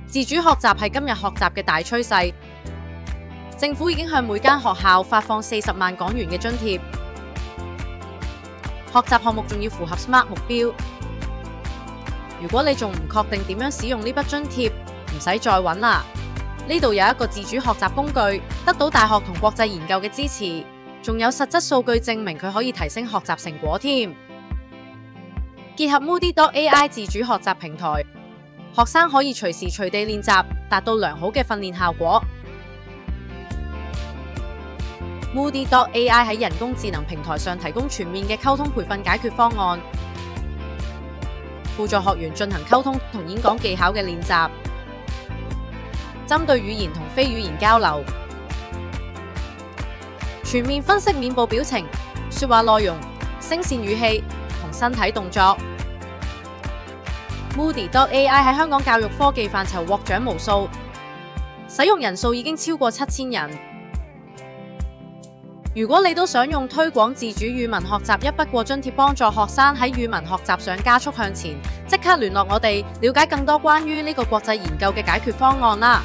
自主學習係今日學習嘅大趨勢，政府已經向每間學校發放40萬港元嘅津貼。學習項目仲要符合 SMART 目標。如果你仲唔確定點樣使用呢筆津貼，唔使再揾啦。呢度有一個自主學習工具，得到大學同國際研究嘅支持，仲有實質數據證明佢可以提升學習成果添。結合 Moodle.ai 自主學習平台，學生可以隨時隨地練習，達到良好嘅訓練效果。Moodle.ai 喺人工智能平台上提供全面嘅溝通培訓解決方案，輔助學員進行溝通同演講技巧嘅練習，針對語言同非語言交流，全面分析面部表情、說話內容、聲線語氣同身體動作。Moodle.ai 喺香港教育科技範疇獲獎無數，使用人數已經超過7000人。如果你都想用推廣自主語文學習一筆過津貼幫助學生喺語文學習上加速向前，即刻聯絡我哋，了解更多關於呢個國際研究嘅解決方案啦！